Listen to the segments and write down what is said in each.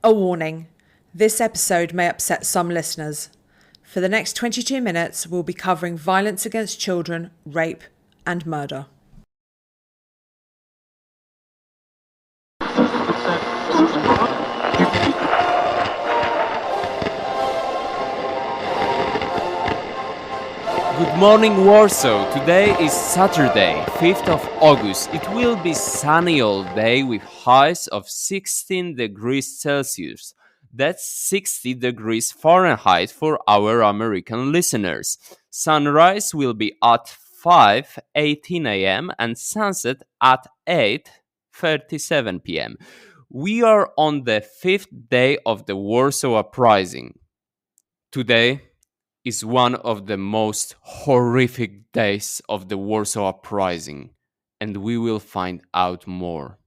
A warning. This episode may upset some listeners. For the next 22 minutes, we'll be covering violence against children, rape, and murder. Good morning, Warsaw. Today is Saturday, 5th of August. It will be sunny all day with highs of 16 degrees Celsius. That's 60 degrees Fahrenheit for our American listeners. Sunrise will be at 5:18 a.m. and sunset at 8:37 p.m. We are on the 5th day of the Warsaw Uprising. Today is one of the most horrific days of the Warsaw Uprising, and we will find out more.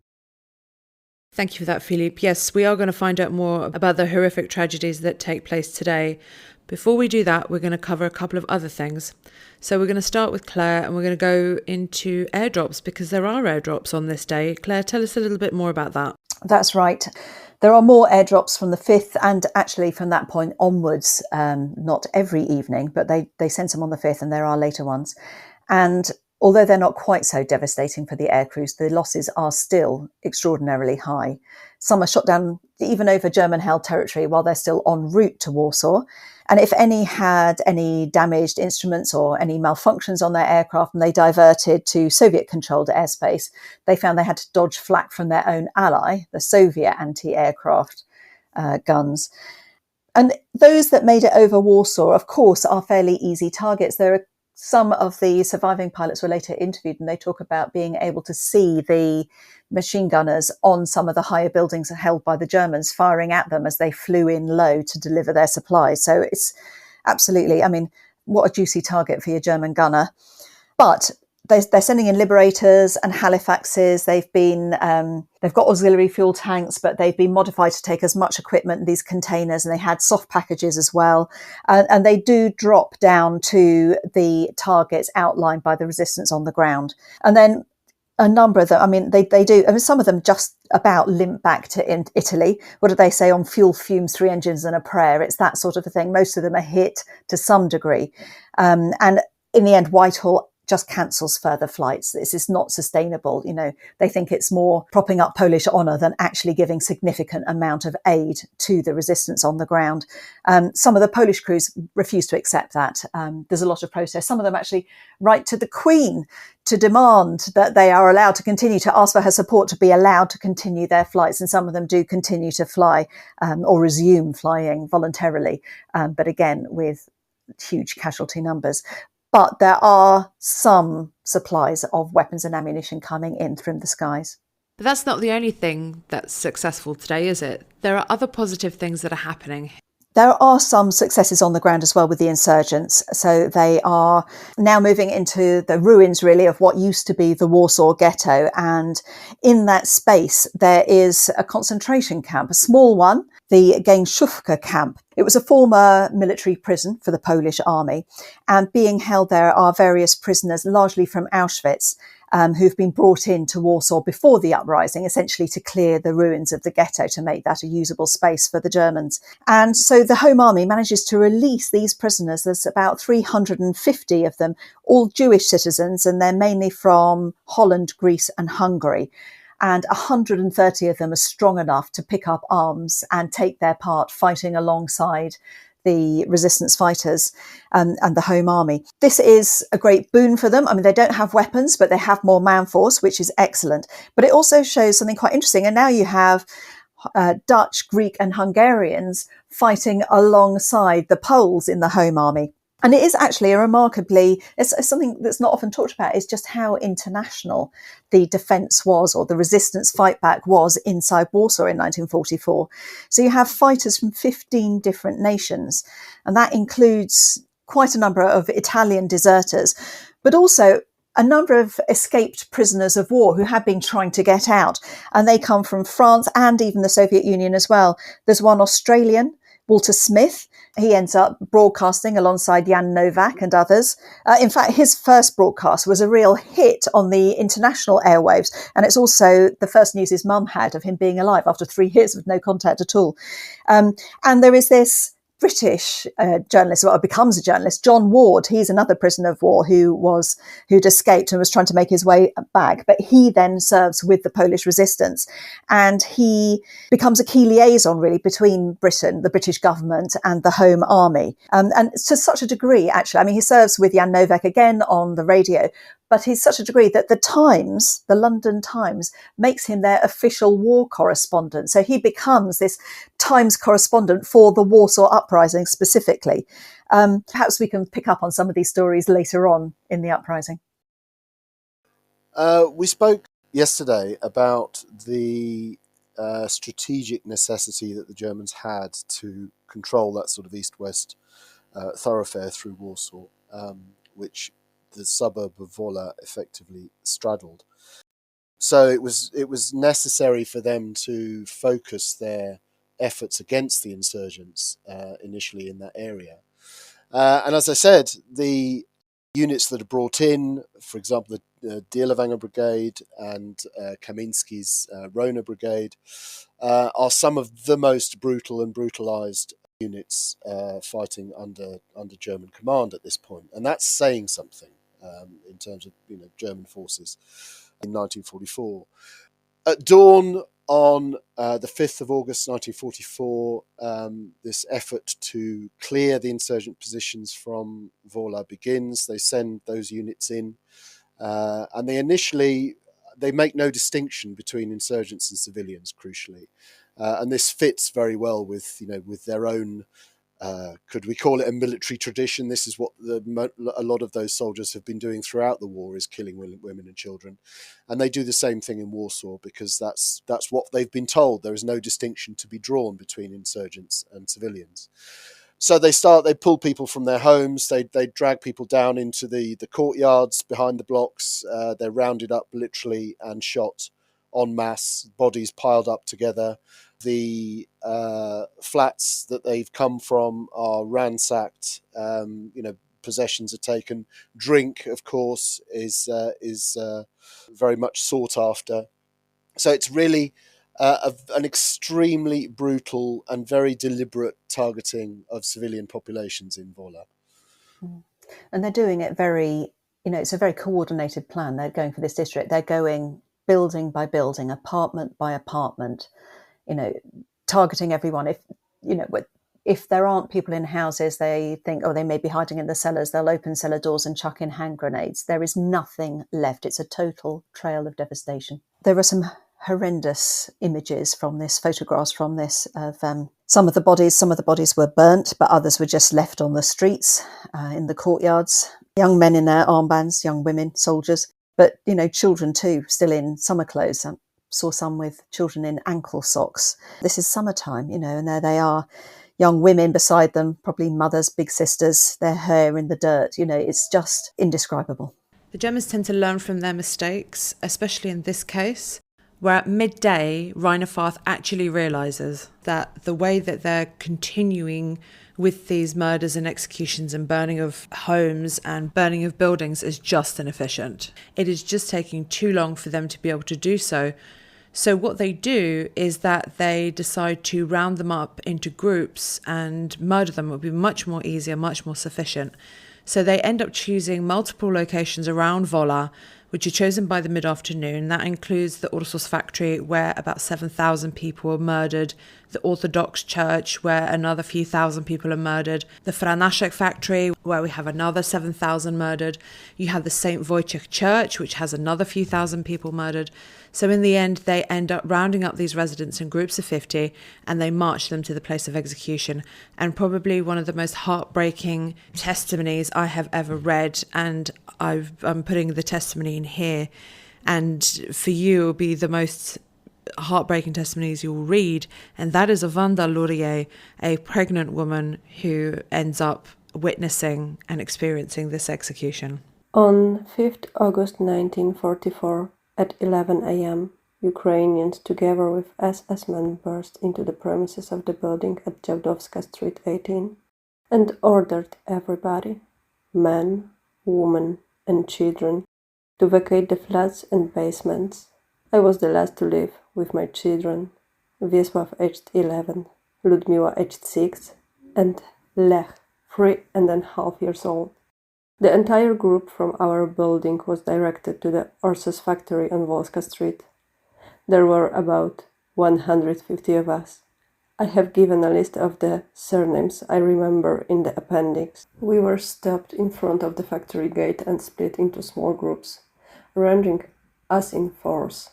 Thank you for that, Philippe. Yes, we are going to find out more about the horrific tragedies that take place today. Before we do that, we're going to cover a couple of other things. So we're going to start with Clare and we're going to go into airdrops because there are airdrops on this day. Clare, tell us a little bit more about that. That's right. There are more airdrops from the 5th and actually from that point onwards, not every evening, but they sent some on the 5th and there are later ones. And although they're not quite so devastating for the air crews, the losses are still extraordinarily high. Some are shot down even over German-held territory while they're still en route to Warsaw. And if any had any damaged instruments or any malfunctions on their aircraft and they diverted to Soviet-controlled airspace, they found they had to dodge flak from their own ally, the Soviet anti-aircraft guns. And those that made it over Warsaw, of course, are fairly easy targets. There are some of the surviving pilots were later interviewed and they talk about being able to see the machine gunners on some of the higher buildings held by the Germans firing at them as they flew in low to deliver their supplies. So it's absolutely, what a juicy target for your German gunner. But they're sending in Liberators and Halifaxes. They've got auxiliary fuel tanks, but they've been modified to take as much equipment in these containers, and they had soft packages as well. And they do drop down to the targets outlined by the resistance on the ground. And then a number of them, they do. Some of them just about limp back to Italy. What do they say on fuel fumes, 3 engines and a prayer? It's that sort of a thing. Most of them are hit to some degree. And in the end, Whitehall just cancels further flights. This is not sustainable. They think it's more propping up Polish honour than actually giving significant amount of aid to the resistance on the ground. Some of the Polish crews refuse to accept that. There's a lot of protest. Some of them actually write to the Queen to demand that they are allowed to continue, to ask for her support to be allowed to continue their flights. And some of them do continue to fly or resume flying voluntarily, but again, with huge casualty numbers. But there are some supplies of weapons and ammunition coming in from the skies. But that's not the only thing that's successful today, is it? There are other positive things that are happening. There are some successes on the ground as well with the insurgents. So they are now moving into the ruins, really, of what used to be the Warsaw Ghetto. And in that space, there is a concentration camp, a small one, the Gęsiówka camp. It was a former military prison for the Polish army. And being held there are various prisoners, largely from Auschwitz, who've been brought into Warsaw before the uprising, essentially to clear the ruins of the ghetto to make that a usable space for the Germans. And so the Home Army manages to release these prisoners. There's about 350 of them, all Jewish citizens, and they're mainly from Holland, Greece and Hungary. And 130 of them are strong enough to pick up arms and take their part fighting alongside the resistance fighters and the Home Army. This is a great boon for them. They don't have weapons, but they have more man force, which is excellent. But it also shows something quite interesting. And now you have Dutch, Greek and Hungarians fighting alongside the Poles in the Home Army. And it is actually it's something that's not often talked about, is just how international the defence was, or the resistance fight back was inside Warsaw in 1944. So you have fighters from 15 different nations, and that includes quite a number of Italian deserters, but also a number of escaped prisoners of war who had been trying to get out. And they come from France and even the Soviet Union as well. There's one Australian, Walter Smith. He ends up broadcasting alongside Jan Novak and others. In fact, his first broadcast was a real hit on the international airwaves. And it's also the first news his mum had of him being alive after 3 years with no contact at all. And there is this British journalist, well, becomes a journalist, John Ward. He's another prisoner of war who'd escaped and was trying to make his way back. But he then serves with the Polish resistance, and he becomes a key liaison really between Britain, the British government, and the Home Army. And to such a degree, actually, I mean, he serves with Jan Novak again on the radio, but he's such a degree that the Times, the London Times, makes him their official war correspondent. So he becomes this Times correspondent for the Warsaw Uprising specifically. Perhaps we can pick up on some of these stories later on in the uprising. We spoke yesterday about the strategic necessity that the Germans had to control that sort of east-west thoroughfare through Warsaw, which the suburb of Wola effectively straddled. So it was necessary for them to focus their efforts against the insurgents initially in that area. And as I said, the units that are brought in, for example, the Dielewanger Brigade and Kaminski's Rona Brigade, are some of the most brutal and brutalized units fighting under German command at this point. And that's saying something in terms of German forces in 1944. At dawn on the 5th of August 1944, this effort to clear the insurgent positions from Wola begins. They send those units in, and they make no distinction between insurgents and civilians, crucially. And this fits very well with their own, could we call it a military tradition? This is what a lot of those soldiers have been doing throughout the war, is killing women and children. And they do the same thing in Warsaw because that's what they've been told. There is no distinction to be drawn between insurgents and civilians. So they pull people from their homes, they drag people down into the courtyards behind the blocks, they're rounded up literally and shot en masse, bodies piled up together. The flats that they've come from are ransacked, possessions are taken. Drink, of course, is very much sought after. So it's really an extremely brutal and very deliberate targeting of civilian populations in Wola. And they're doing it it's a very coordinated plan. They're going for this district. They're going building by building, apartment by apartment, targeting everyone. If there aren't people in houses, they think, they may be hiding in the cellars. They'll open cellar doors and chuck in hand grenades. There is nothing left. It's a total trail of devastation. There are some horrendous images from this, photographs from this, of some of the bodies were burnt, but others were just left on the streets, in the courtyards. Young men in their armbands, young women, soldiers, but children too, still in summer clothes. Saw some with children in ankle socks. This is summertime, and there they are, young women beside them, probably mothers, big sisters, their hair in the dirt. It's just indescribable. The Germans tend to learn from their mistakes, especially in this case, where at midday, Rheinefahrt actually realises that the way that they're continuing with these murders and executions and burning of homes and burning of buildings is just inefficient. It is just taking too long for them to be able to do so. So what they do is that they decide to round them up into groups and murder them. It would be much more easier, much more sufficient. So they end up choosing multiple locations around Wola, which are chosen by the mid-afternoon. That includes the Ursus factory, where about 7,000 people were murdered, the Orthodox church, where another few thousand people are murdered, the Franaszek factory, where we have another 7,000 murdered. You have the St. Wojciech church, which has another few thousand people murdered. So in the end, they end up rounding up these residents in groups of 50 and they march them to the place of execution. And probably one of the most heartbreaking testimonies I have ever read, and I'm putting the testimony in here, and for you it will be the most heartbreaking testimonies you'll read, and that is of Wanda Laurier, a pregnant woman who ends up witnessing and experiencing this execution. On 5th August 1944, at 11 a.m., Ukrainians, together with SS men, burst into the premises of the building at Jawdowska Street 18 and ordered everybody, men, women, and children, to vacate the flats and basements. I was the last to leave with my children, Wiesław aged 11, Ludmila aged 6, and Lech, 3.5 years old. The entire group from our building was directed to the Orsas factory on Wolska Street. There were about 150 of us. I have given a list of the surnames I remember in the appendix. We were stopped in front of the factory gate and split into small groups, arranging us in fours,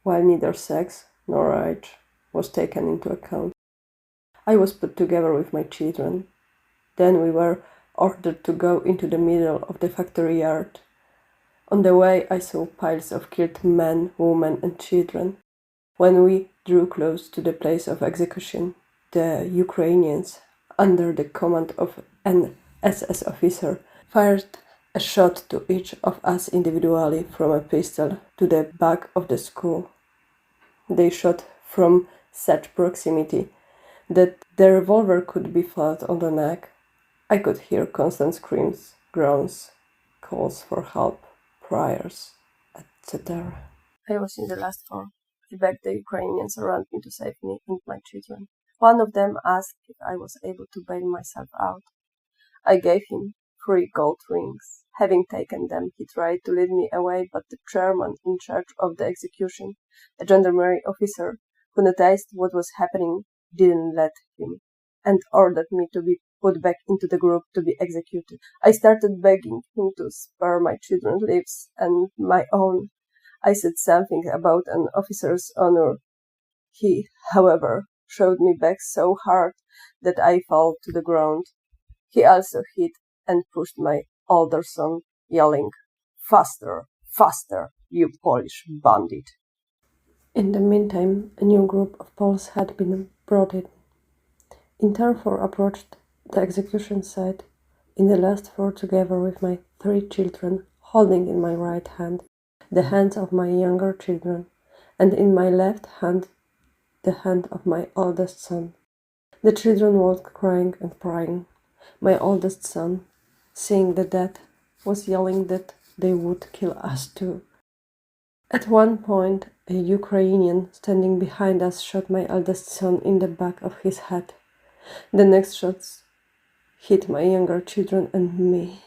while neither sex nor age was taken into account. I was put together with my children. Then we were ordered to go into the middle of the factory yard. On the way, I saw piles of killed men, women, and children. When we drew close to the place of execution, the Ukrainians, under the command of an SS officer, fired a shot to each of us individually from a pistol to the back of the skull. They shot from such proximity that the revolver could be felt on the neck. I could hear constant screams, groans, calls for help, prayers, etc. I was in the last four. I begged the Ukrainians around me to save me and my children. One of them asked if I was able to bail myself out. I gave him 3 gold rings. Having taken them, he tried to lead me away, but the chairman in charge of the execution, a gendarmerie officer who noticed what was happening, didn't let him, and ordered me to be put back into the group to be executed. I started begging him to spare my children's lives and my own. I said something about an officer's honor. He, however, showed me back so hard that I fell to the ground. He also hit and pushed my older son, yelling, "Faster, faster, you Polish bandit." In the meantime, a new group of Poles had been brought in. Interfor approached the execution site in the last four together with my 3 children, holding in my right hand the hands of my younger children, and in my left hand the hand of my oldest son. The children walked crying and praying. My oldest son, seeing the death, was yelling that they would kill us too. At one point, a Ukrainian standing behind us shot my eldest son in the back of his head. The next shots hit my younger children and me.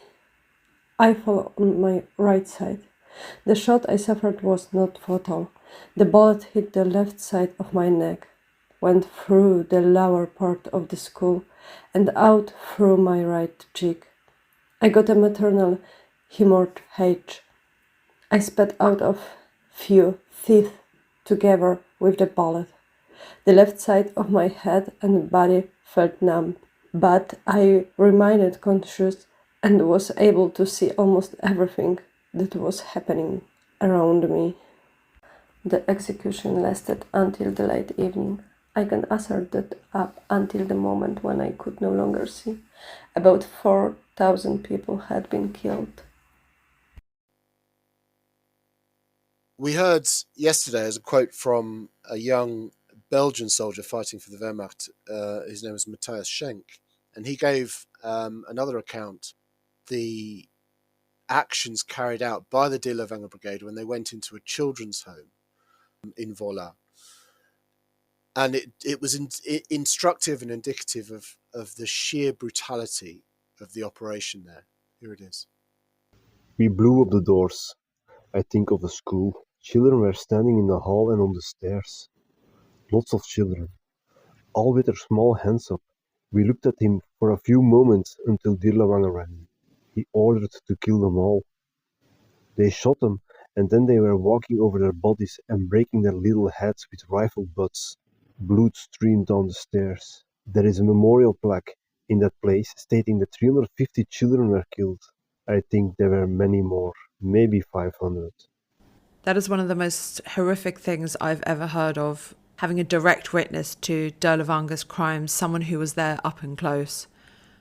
I fell on my right side. The shot I suffered was not fatal. The bullet hit the left side of my neck, went through the lower part of the skull, and out through my right cheek. I got a maternal hemorrhage. I spat out of few teeth together with the bullet. The left side of my head and body felt numb, but I remained conscious and was able to see almost everything that was happening around me. The execution lasted until the late evening. I can assert that up until the moment when I could no longer see, about 4,000 people had been killed. We heard yesterday as a quote from a young Belgian soldier fighting for the Wehrmacht. His name was Matthias Schenk, and he gave another account, the actions carried out by the Dirlewanger Brigade when they went into a children's home in Wola. And it was instructive and indicative of the sheer brutality of the operation there. Here it is. We blew up the doors. I think of the school. Children were standing in the hall and on the stairs. Lots of children, all with their small hands up. We looked at him for a few moments until Dirlewanger ran in. He ordered to kill them all. They shot them, and then they were walking over their bodies and breaking their little heads with rifle butts. Blood streamed down the stairs. There is a memorial plaque in that place stating that 350 children were killed. I think there were many more, maybe 500. That is one of the most horrific things I've ever heard of, having a direct witness to Dirlewanger's crimes, someone who was there up and close.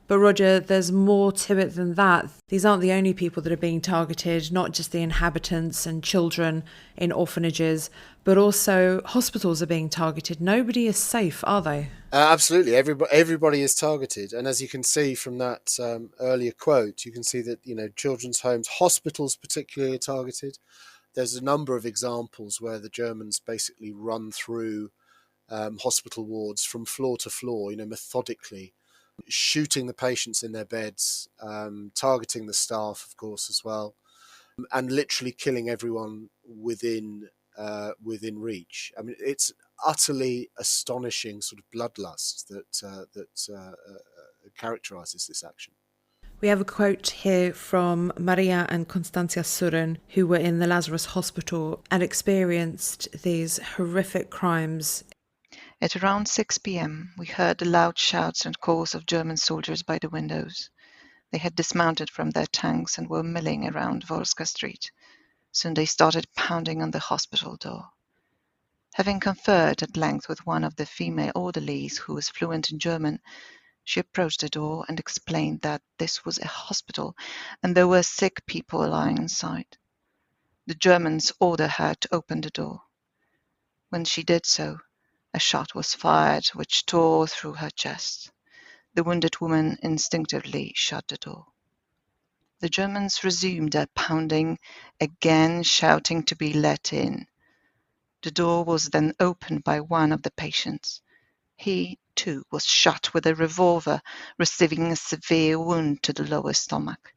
But Roger, there's more to it than that. These aren't the only people that are being targeted, not just the inhabitants and children in orphanages, but also hospitals are being targeted. Nobody is safe, are they? Absolutely, everybody is targeted, and as you can see from that earlier quote, you can see that children's homes, hospitals particularly, are targeted. There's a number of examples where the Germans basically run through hospital wards from floor to floor, methodically, shooting the patients in their beds, targeting the staff, of course, as well, and literally killing everyone within reach. I mean, it's utterly astonishing sort of bloodlust that characterizes this action. We have a quote here from Maria and Constantia Surin, who were in the Lazarus Hospital and experienced these horrific crimes. At around 6 p.m., we heard the loud shouts and calls of German soldiers by the windows. They had dismounted from their tanks and were milling around Wolska Street. Soon they started pounding on the hospital door. Having conferred at length with one of the female orderlies who was fluent in German, she approached the door and explained that this was a hospital and there were sick people lying inside. The Germans ordered her to open the door. When she did so, a shot was fired which tore through her chest. The wounded woman instinctively shut the door. The Germans resumed their pounding, again shouting to be let in. The door was then opened by one of the patients. He, too, was shot with a revolver, receiving a severe wound to the lower stomach.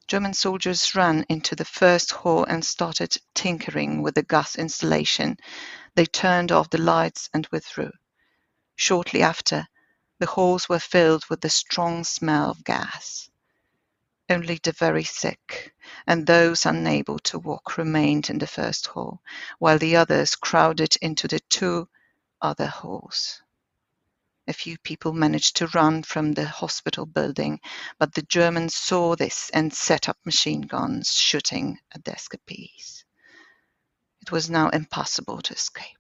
German soldiers ran into the first hall and started tinkering with the gas installation. They turned off the lights and withdrew. Shortly after, the halls were filled with the strong smell of gas. Only the very sick and those unable to walk remained in the first hall, while the others crowded into the two other halls. A few people managed to run from the hospital building, but the Germans saw this and set up machine guns, shooting at the escapees. It was now impossible to escape.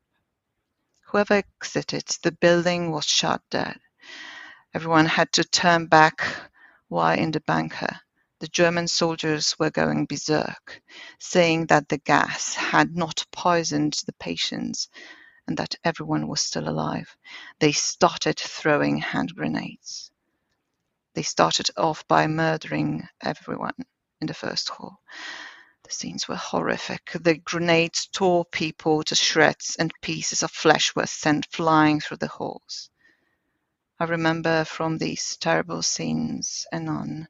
Whoever exited the building was shot dead. Everyone had to turn back while in the bunker. The German soldiers were going berserk, saying that the gas had not poisoned the patients and that everyone was still alive. They started throwing hand grenades. They started off by murdering everyone in the first hall. The scenes were horrific. The grenades tore people to shreds and pieces of flesh were sent flying through the halls. I remember from these terrible scenes a nun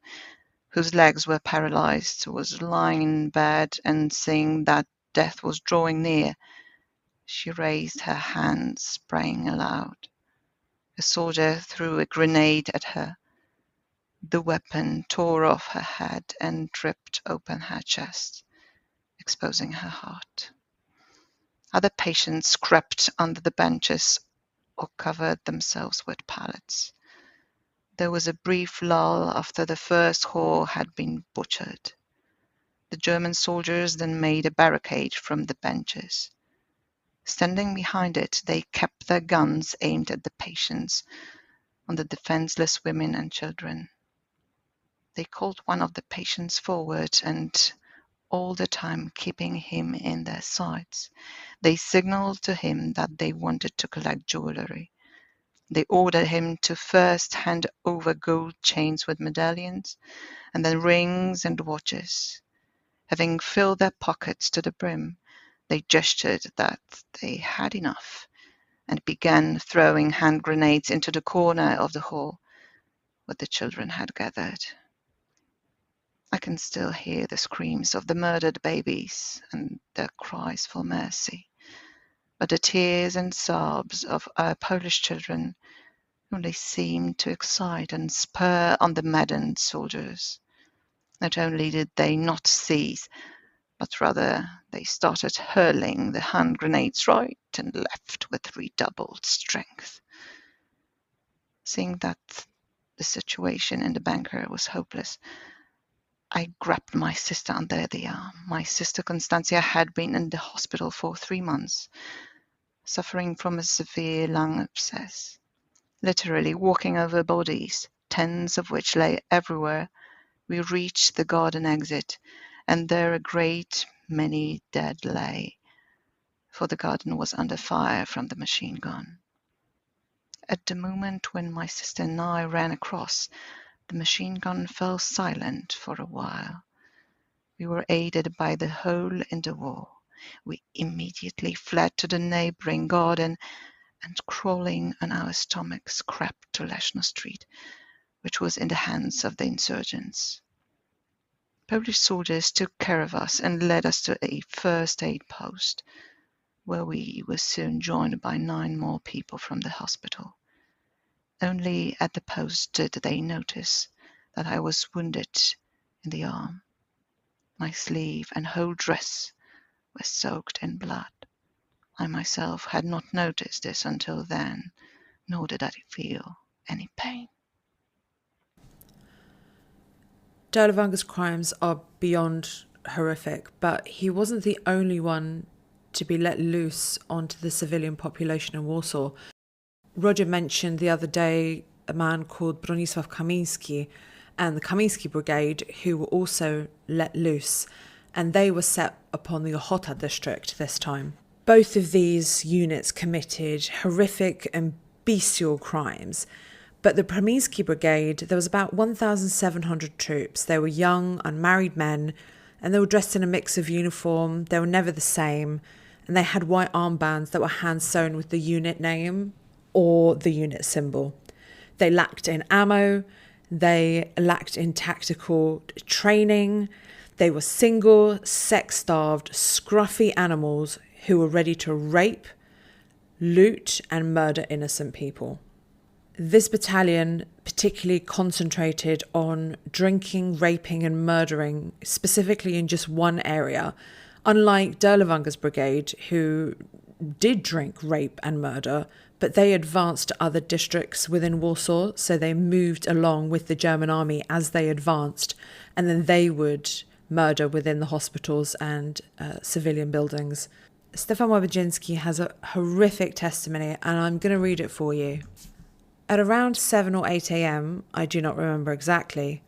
whose legs were paralyzed was lying in bed and seeing that death was drawing near. She raised her hands, praying aloud. A soldier threw a grenade at her. The weapon tore off her head and ripped open her chest, exposing her heart. Other patients crept under the benches or covered themselves with pallets. There was a brief lull after the first hall had been butchered. The German soldiers then made a barricade from the benches. Standing behind it, they kept their guns aimed at the patients, on the defenseless women and children. They called one of the patients forward and, all the time keeping him in their sights, they signaled to him that they wanted to collect jewelry. They ordered him to first hand over gold chains with medallions, and then rings and watches. Having filled their pockets to the brim, they gestured that they had enough and began throwing hand grenades into the corner of the hall where the children had gathered. I can still hear the screams of the murdered babies and their cries for mercy, but the tears and sobs of our Polish children only seemed to excite and spur on the maddened soldiers. Not only did they not cease, but rather they started hurling the hand grenades right and left with redoubled strength. Seeing that the situation in the bunker was hopeless, I grabbed my sister under the arm. My sister Constantia had been in the hospital for 3 months, suffering from a severe lung abscess. Literally walking over bodies, tens of which lay everywhere, we reached the garden exit, and there a great many dead lay, for the garden was under fire from the machine gun. At the moment when my sister and I ran across, the machine gun fell silent for a while. We were aided by the hole in the wall. We immediately fled to the neighbouring garden, and crawling on our stomachs crept to Leszno Street, which was in the hands of the insurgents. Polish soldiers took care of us and led us to a first aid post, where we were soon joined by 9 more people from the hospital. Only at the post did they notice that I was wounded in the arm. My sleeve and whole dress were soaked in blood. I myself had not noticed this until then, nor did I feel any pain. Derlevanga's crimes are beyond horrific, but he wasn't the only one to be let loose onto the civilian population in Warsaw. Roger mentioned the other day a man called Bronisław Kamiński and the Kamiński Brigade, who were also let loose, and they were set upon the Ochota district this time. Both of these units committed horrific and bestial crimes, but the Kamiński Brigade, there was about 1,700 troops. They were young, unmarried men, and they were dressed in a mix of uniform. They were never the same, and they had white armbands that were hand-sewn with the unit name or the unit symbol. They lacked in ammo, they lacked in tactical training, they were single, sex-starved, scruffy animals who were ready to rape, loot and murder innocent people. This battalion particularly concentrated on drinking, raping and murdering, specifically in just one area, unlike Derlevanga's brigade, who did drink, rape and murder, but they advanced to other districts within Warsaw, so they moved along with the German army as they advanced, and then they would murder within the hospitals and civilian buildings. Stefan Łabędziński has a horrific testimony, and I'm going to read it for you. At around 7 or 8 a.m., I do not remember exactly,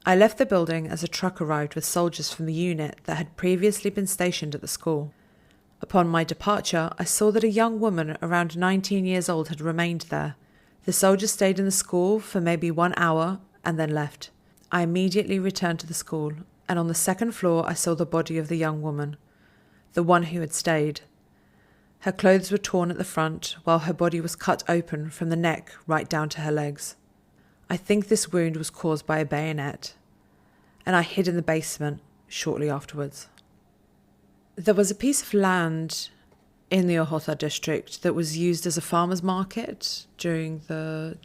I left the building as a truck arrived with soldiers from the unit that had previously been stationed at the school. Upon my departure, I saw that a young woman around 19 years old had remained there. The soldiers stayed in the school for maybe 1 hour and then left. I immediately returned to the school, and on the second floor I saw the body of the young woman, the one who had stayed. Her clothes were torn at the front, while her body was cut open from the neck right down to her legs. I think this wound was caused by a bayonet, and I hid in the basement shortly afterwards. There was a piece of land in the Ochota district that was used as a farmer's market during the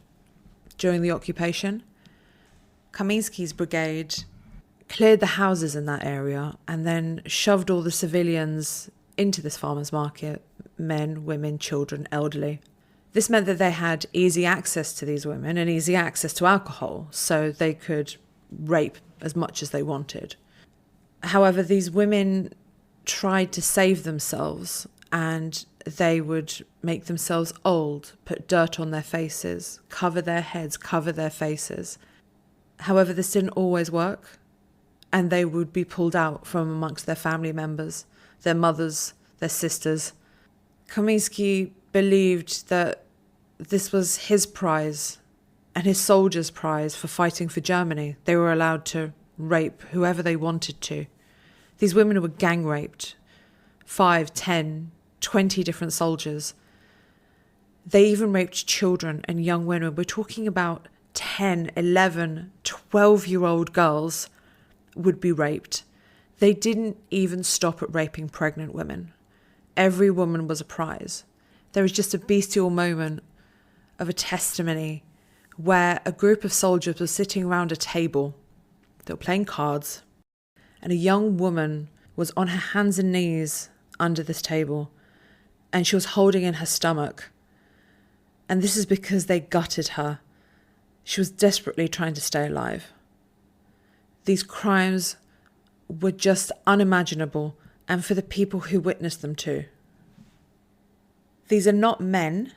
occupation. Kamiński's brigade cleared the houses in that area and then shoved all the civilians into this farmer's market, men, women, children, elderly. This meant that they had easy access to these women and easy access to alcohol, so they could rape as much as they wanted. However, these women tried to save themselves, and they would make themselves old, put dirt on their faces, cover their heads, cover their faces. However, this didn't always work, and they would be pulled out from amongst their family members, their mothers, their sisters. Kamiński believed that this was his prize and his soldiers' prize for fighting for Germany. They were allowed to rape whoever they wanted to. These women were gang raped, 5, 10, 20 different soldiers. They even raped children and young women. We're talking about 10, 11, 12-year-old girls would be raped. They didn't even stop at raping pregnant women. Every woman was a prize. There was just a bestial moment of a testimony where a group of soldiers were sitting around a table. They were playing cards, and a young woman was on her hands and knees under this table, and she was holding in her stomach. And this is because they gutted her. She was desperately trying to stay alive. These crimes were just unimaginable, and for the people who witnessed them too. These are not men.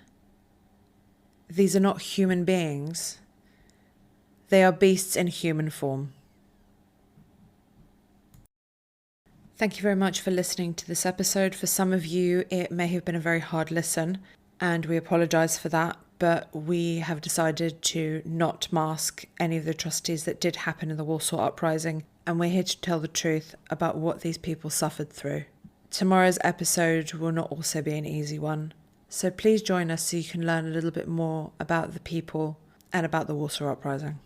These are not human beings. They are beasts in human form. Thank you very much for listening to this episode. For some of you, it may have been a very hard listen, and we apologise for that, but we have decided to not mask any of the atrocities that did happen in the Warsaw Uprising, and we're here to tell the truth about what these people suffered through. Tomorrow's episode will not also be an easy one, so please join us so you can learn a little bit more about the people and about the Warsaw Uprising.